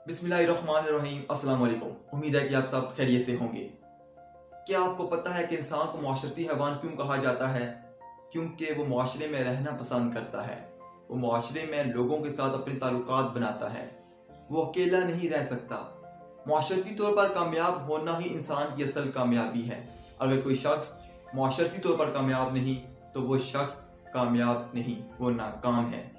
बिस्मिल्लाहिर्रहमानिर्रहीम। अस्सलाम वालेकुम। उम्मीद है कि आप सब खैरियत से होंगे। क्या आपको पता है कि इंसान को माशरती हैवान क्यों कहा जाता है? क्योंकि वो माशरे में रहना पसंद करता है। वो माशरे में लोगों के साथ अपने ताल्लुकात बनाता है। वो अकेला नहीं रह सकता। माशरती तौर पर कामयाब होना ही इंसान की असल कामयाबी है। अगर कोई शख्स माशरती तौर पर कामयाब नहीं तो वो शख्स कामयाब नहीं, वो नाकाम है।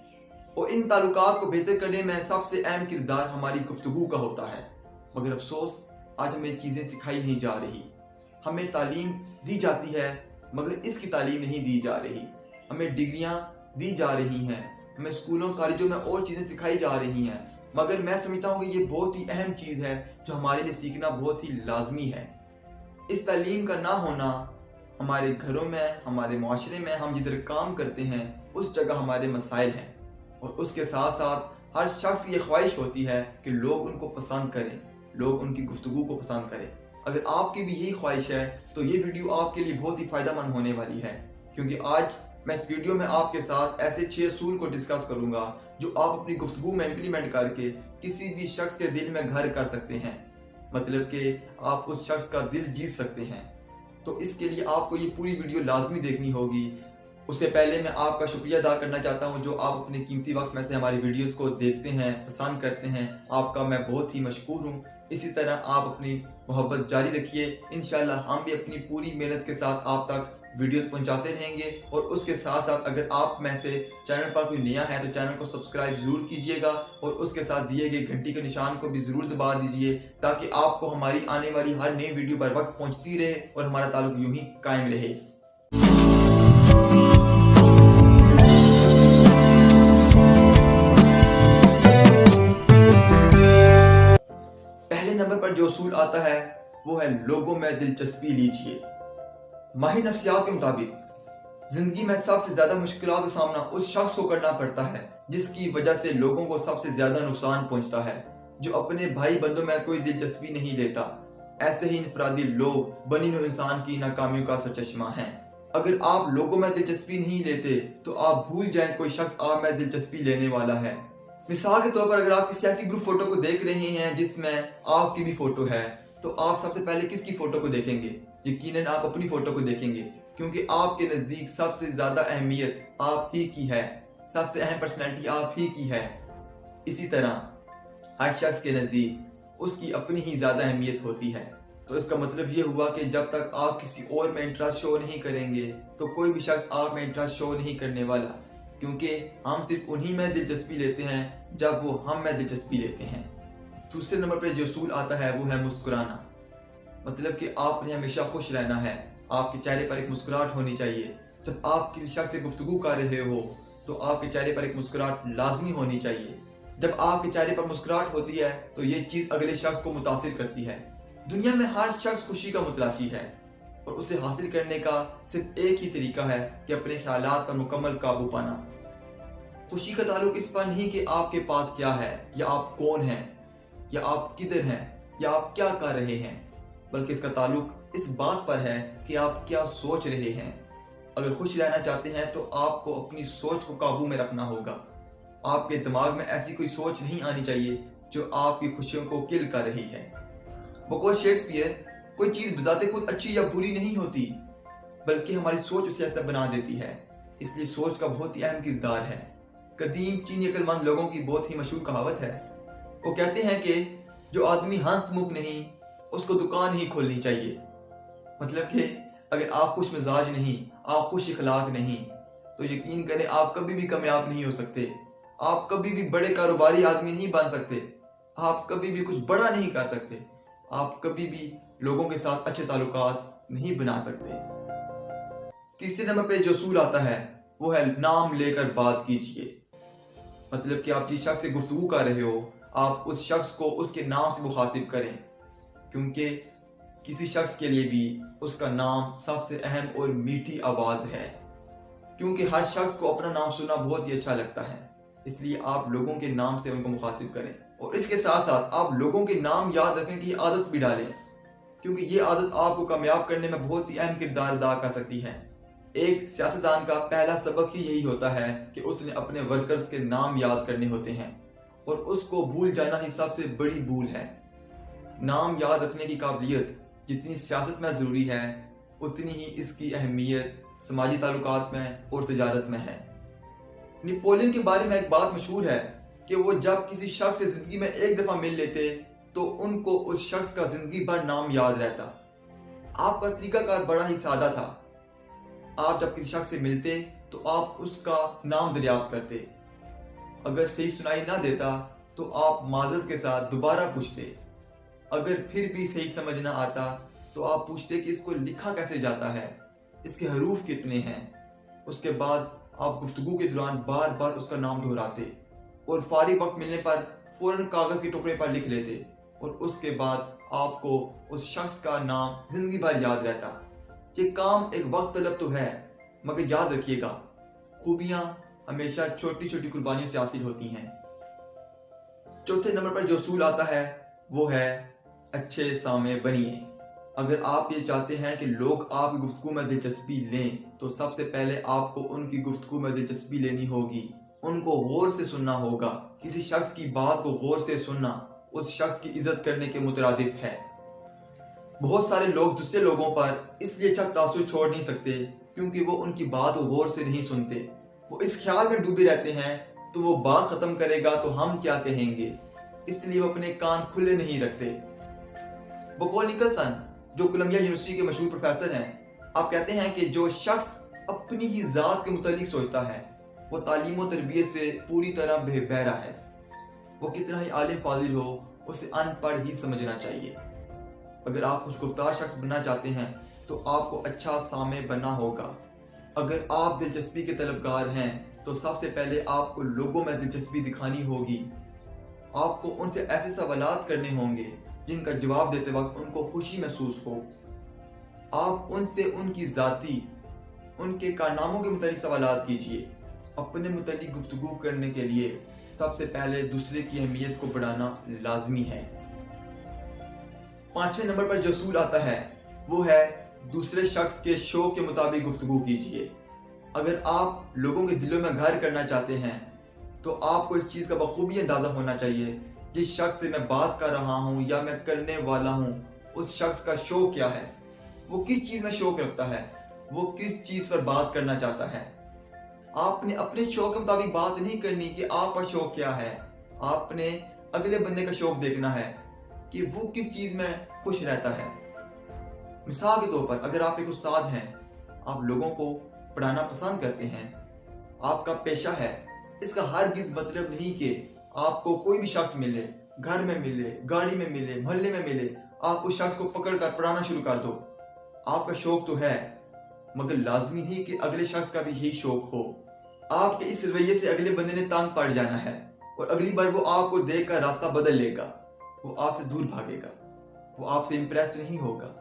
और इन ताल्लुकात को बेहतर करने में सबसे अहम किरदार हमारी गुफ्तगू का होता है। मगर अफसोस, आज हमें चीज़ें सिखाई नहीं जा रही। हमें तालीम दी जाती है मगर इसकी तालीम नहीं दी जा रही। हमें डिग्रियां दी जा रही हैं, हमें स्कूलों कॉलेजों में और चीज़ें सिखाई जा रही हैं, मगर मैं समझता हूँ कि ये बहुत ही अहम चीज़ है जो हमारे लिए सीखना बहुत ही लाजमी है। इस तालीम का ना होना हमारे घरों में, हमारे माशरे में, हम जिधर काम करते हैं उस जगह हमारे मसाइल हैं। और उसके साथ साथ हर शख्स की ये ख्वाहिश होती है कि लोग उनको पसंद करें, लोग उनकी गुफ्तगू को पसंद करें। अगर आपकी भी यही ख्वाहिश है तो ये वीडियो आपके लिए बहुत ही फ़ायदेमंद होने वाली है, क्योंकि आज मैं इस वीडियो में आपके साथ ऐसे 6 असूल को डिस्कस करूंगा जो आप अपनी गुफ्तगू में इम्प्लीमेंट करके किसी भी शख्स के दिल में घर कर सकते हैं। मतलब कि आप उस शख्स का दिल जीत सकते हैं। तो इसके लिए आपको ये पूरी वीडियो लाजमी देखनी होगी। उससे पहले मैं आपका शुक्रिया अदा करना चाहता हूं जो आप अपने कीमती वक्त में से हमारी वीडियोस को देखते हैं, पसंद करते हैं। आपका मैं बहुत ही मशकूर हूं। इसी तरह आप अपनी मोहब्बत जारी रखिए। इंशाल्लाह हम भी अपनी पूरी मेहनत के साथ आप तक वीडियोस पहुंचाते रहेंगे। और उसके साथ साथ अगर आप में से चैनल पर कोई नया है तो चैनल को सब्सक्राइब ज़रूर कीजिएगा और उसके साथ दिए गए घंटी के निशान को भी ज़रूर दबा दीजिए, ताकि आपको हमारी आने वाली हर नई वीडियो पर वक्त पहुँचती रहे और हमारा ताल्लुक यूँ ही कायम रहे। पहले नंबर पर जो असूल आता है वो है लोगों में दिलचस्पी लीजिए। माहिर नफ्सियात के मुताबिक जिंदगी में सबसे ज्यादा मुश्किलात का सामना उस शख्स को करना पड़ता है जिसकी वजह से लोगों को सबसे ज्यादा नुकसान पहुंचता है, जो अपने भाई बंदों में कोई दिलचस्पी नहीं लेता। ऐसे ही इनफरादी लोग बनी नौ इंसान की नाकामियों का सरचश्मा हैं। अगर आप लोगों में दिलचस्पी नहीं लेते तो आप भूल जाएं कोई शख्स आप में दिलचस्पी लेने वाला है। मिसाल के तौर पर अगर आप किसी ऐसी ग्रुप फोटो को देख रहे हैं जिसमें आपकी भी फोटो है, तो आप सबसे पहले किसकी फोटो को देखेंगे? यकीनन आप अपनी फोटो को देखेंगे, क्योंकि आपके नज़दीक सबसे ज़्यादा अहमियत आप ही की है, सबसे अहम पर्सनैलिटी आप ही की है। इसी तरह हर शख्स के नज़दीक उसकी अपनी ही ज़्यादा अहमियत होती है। तो इसका मतलब ये हुआ कि जब तक आप किसी और में इंटरेस्ट शो नहीं करेंगे तो कोई भी शख्स आप में इंटरेस्ट शो नहीं करने वाला, क्योंकि हम सिर्फ उन्हीं में दिलचस्पी लेते हैं जब वो हम में दिलचस्पी लेते हैं। दूसरे नंबर पर जो असूल आता है वो है मुस्कुराना। मतलब कि आपने हमेशा खुश रहना है, आपके चेहरे पर एक मुस्कुराहट होनी चाहिए। जब आप किसी शख्स से गुफ्तगू कर रहे हो तो आपके चेहरे पर एक मुस्कुराहट लाजमी होनी चाहिए। जब आपके चेहरे पर मुस्कुराहट होती है तो ये चीज़ अगले शख्स को मुतासिर करती है। दुनिया में हर शख्स खुशी का मुतलाशी है और उसे हासिल करने का सिर्फ एक ही तरीका है कि अपने ख्यालात पर मुकम्मल काबू पाना। खुशी का ताल्लुक इस पर नहीं कि आपके पास क्या है या आप कौन हैं या आप किधर हैं या आप क्या कर रहे हैं, बल्कि इसका ताल्लुक इस बात पर है कि आप क्या सोच रहे हैं। अगर खुश रहना चाहते हैं तो आपको अपनी सोच को काबू में रखना होगा। आपके दिमाग में ऐसी कोई सोच नहीं आनी चाहिए जो आपकी खुशियों को किल कर रही है। बकौल शेक्सपियर, कोई चीज़ बजाते खुद अच्छी या बुरी नहीं होती, बल्कि हमारी सोच उसे ऐसा बना देती है। इसलिए सोच का बहुत ही अहम किरदार है। कदीम चीनी अक्लमंद लोगों की बहुत ही मशहूर कहावत है। वो कहते हैं कि जो आदमी हंसमुख नहीं उसको दुकान ही खोलनी चाहिए। मतलब कि अगर आप खुश मिजाज नहीं, आप खुश इखलाक नहीं, तो यकीन करें आप कभी भी कामयाब नहीं हो सकते। आप कभी भी बड़े कारोबारी आदमी नहीं बन सकते। आप कभी भी कुछ बड़ा नहीं कर सकते। आप कभी भी लोगों के साथ अच्छे ताल्लुकात नहीं बना सकते। तीसरे नंबर पे जो असूल आता है वो है नाम लेकर बात कीजिए। मतलब कि आप जिस शख्स से गुफ्तगू कर रहे हो आप उस शख्स को उसके नाम से मुखातिब करें, क्योंकि किसी शख्स के लिए भी उसका नाम सबसे अहम और मीठी आवाज़ है। क्योंकि हर शख्स को अपना नाम सुनना बहुत ही अच्छा लगता है, इसलिए आप लोगों के नाम से उनको मुखातिब करें। और इसके साथ साथ आप लोगों के नाम याद रखने की आदत भी डालें, क्योंकि ये आदत आपको कामयाब करने में बहुत ही अहम किरदार अदा कर सकती है। एक सियासतदान का पहला सबक ही यही होता है कि उसने अपने वर्कर्स के नाम याद करने होते हैं। और उसको भूल जाना ही सबसे बड़ी भूल है। नाम याद रखने की काबिलियत जितनी सियासत में ज़रूरी है, उतनी ही इसकी अहमियत समाजी ताल्लुकात में और तजारत में है। नेपोलियन के बारे में एक बात मशहूर है कि वो जब किसी शख्स से ज़िंदगी में एक दफ़ा मिल लेते तो उनको उस शख्स का ज़िंदगी भर नाम याद रहता। आपका तरीकाकार बड़ा ही सादा था। आप जब किसी शख्स से मिलते तो आप उसका नाम दरियाफ्त करते। अगर सही सुनाई ना देता तो आप माजरत के साथ दोबारा पूछते। अगर फिर भी सही समझ ना आता तो आप पूछते कि इसको लिखा कैसे जाता है, इसके हरूफ कितने हैं। उसके बाद आप गुफ्तगू के दौरान बार बार उसका नाम दोहराते और फारिग वक्त मिलने पर फौरन कागज़ के टुकड़े पर लिख लेते और उसके बाद आपको उस शख्स का नाम जिंदगी भर याद रहता। ये काम एक वक्त तलब तो है, मगर याद रखिएगा, खूबियां हमेशा छोटी छोटी कुर्बानियों से हासिल होती हैं। चौथे नंबर पर जो असूल आता है वो है अच्छे सामे बनिए। अगर आप ये चाहते हैं कि लोग आपकी गुफ्तगू में दिलचस्पी लें तो सबसे पहले आपको उनकी गुफ्तगू में दिलचस्पी लेनी होगी, उनको गौर से सुनना होगा। किसी शख्स की बात को गौर से सुनना उस शख्स की इज्जत करने के मुतरादिफ है। बहुत सारे लोग दूसरे लोगों पर इसलिए अच्छा तासुर छोड़ नहीं सकते क्योंकि वो उनकी बात को गौर से नहीं सुनते। वो इस ख्याल में डूबे रहते हैं तो वो बात खत्म करेगा तो हम क्या कहेंगे, इसलिए वो अपने कान खुले नहीं रखते। बकौल निकलसन, जो कोलंबिया यूनिवर्सिटी के मशहूर प्रोफेसर हैं, आप कहते हैं कि जो शख्स अपनी ही ज़ात के मुतालिक सोचता है वो तालीम और तरबियत से पूरी तरह बेबहरा है। वो कितना ही आलिम फाजिल हो, उसे अनपढ़ ही समझना चाहिए। अगर आप खुशगुफ्तार शख्स बनना चाहते हैं तो आपको अच्छा सामे बनना होगा। अगर आप दिलचस्पी के तलबगार हैं तो सबसे पहले आपको लोगों में दिलचस्पी दिखानी होगी। आपको उनसे ऐसे सवालात करने होंगे जिनका जवाब देते वक्त उनको खुशी महसूस हो। आप उनसे उनकी ज़ाती, उनके कारनामों के मुतालिक सवालात कीजिए। अपने मुतालिक गुफ्तगू करने के लिए सबसे पहले दूसरे की अहमियत को बढ़ाना लाजमी है। पांचवें नंबर पर जो असूल आता है वो है दूसरे शख्स के शौक के मुताबिक गुफ्तगू कीजिए। अगर आप लोगों के दिलों में घर करना चाहते हैं तो आपको इस चीज़ का बखूबी अंदाज़ा होना चाहिए जिस शख्स से मैं बात कर रहा हूँ या मैं करने वाला हूँ, उस शख्स का शौक क्या है, वो किस चीज़ में शौक रखता है, वो किस चीज़ पर बात करना चाहता है। आपने अपने शौक के मुताबिक बात नहीं करनी कि आपका शौक क्या है। आपने अगले बंदे का शौक देखना है कि वो किस चीज़ में खुश रहता है। मिसाल के तौर पर, अगर आप एक उस्ताद हैं, आप लोगों को पढ़ाना पसंद करते हैं, आपका पेशा है, इसका हरगिज़ मतलब नहीं कि आपको कोई भी शख्स मिले, घर में मिले, गाड़ी में मिले, मोहल्ले में मिले, आप उस शख्स को पकड़ कर पढ़ाना शुरू कर दो। आपका शौक तो है, मगर लाजमी नहीं कि अगले शख्स का भी यही शौक हो। आपके इस रवैये से अगले बंदे ने तंग पड़ जाना है और अगली बार वो आपको देख कर रास्ता बदल लेगा, वो आपसे दूर भागेगा, वो आपसे इम्प्रेस नहीं होगा।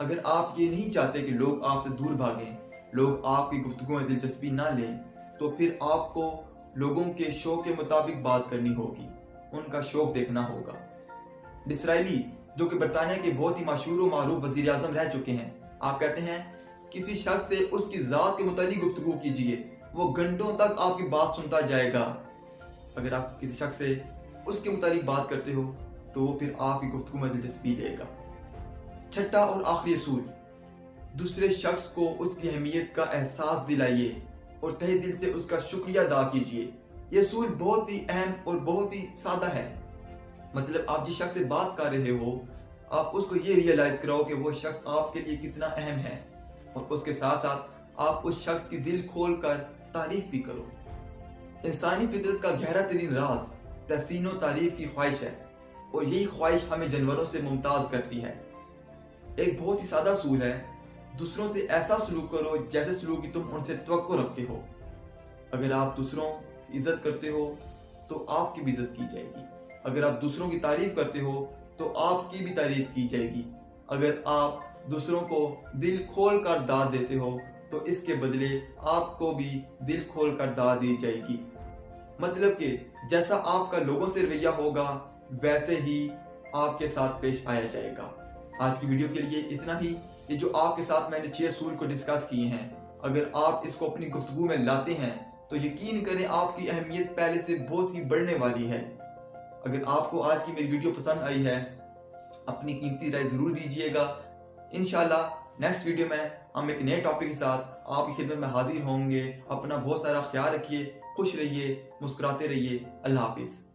अगर आप ये नहीं चाहते कि लोग आपसे दूर भागें, लोग आपकी गुफ्तगू में दिलचस्पी ना लें, तो फिर आपको लोगों के शौक के मुताबिक बात करनी होगी, उनका शौक देखना होगा। डिसराइली, जो कि बरतानिया के बहुत ही मशहूर और मारूफ वज़ीर आज़म रह चुके हैं, आप कहते हैं किसी शख्स से उसकी ज़ात के मुतालिक गुफ्तगू कीजिए, वो घंटों तक आपकी बात सुनता जाएगा। अगर आप किसी शख्स से उसके मुतालिक बात करते हो तो वो फिर आपकी गुफ्तगू में दिलचस्पी लेगा। छठा और आखिरी असूल, दूसरे शख्स को उसकी अहमियत का एहसास दिलाइए और तहे दिल से उसका शुक्रिया अदा कीजिए। ये असूल बहुत ही अहम और बहुत ही सादा है। मतलब आप जिस शख्स से बात कर रहे हो, आप उसको ये रियलाइज कराओ कि वो शख्स आपके लिए कितना अहम है, और उसके साथ साथ आप उस शख्स की दिल खोल कर तारीफ भी करो। इंसानी फितरत का गहरा तरीन राज तहसीन और तारीफ की ख्वाहिश है, और यही ख्वाहिश हमें जानवरों से मुमताज करती है। एक बहुत ही सादा असूल है, दूसरों से ऐसा सलूक करो जैसे सलूक की तुम उनसे तवक्को रखते हो। अगर आप दूसरों की इज्जत करते हो तो आपकी भी इज्जत की जाएगी। अगर आप दूसरों की तारीफ करते हो तो आपकी भी तारीफ की जाएगी। अगर आप दूसरों को दिल खोल कर दाद देते हो तो इसके बदले आपको भी दिल खोल कर दाद दी जाएगी। मतलब कि जैसा आपका लोगों से रवैया होगा वैसे ही आपके साथ पेश आया जाएगा। आज की वीडियो के लिए इतना ही। ये जो आपके साथ मैंने 6 असूल को डिस्कस किए हैं, अगर आप इसको अपनी गुफ्तगू में लाते हैं تو یقین کریں آپ کی اہمیت پہلے سے بہت ہی بڑھنے والی ہے۔ اگر آپ کو آج کی میری ویڈیو پسند آئی ہے اپنی قیمتی رائے ضرور دیجیے گا۔ انشاءاللہ نیکسٹ ویڈیو میں ہم ایک نئے ٹاپک کے ساتھ آپ کی خدمت میں حاضر ہوں گے۔ اپنا بہت سارا خیال رکھیے، خوش رہیے، مسکراتے رہیے۔ اللہ حافظ۔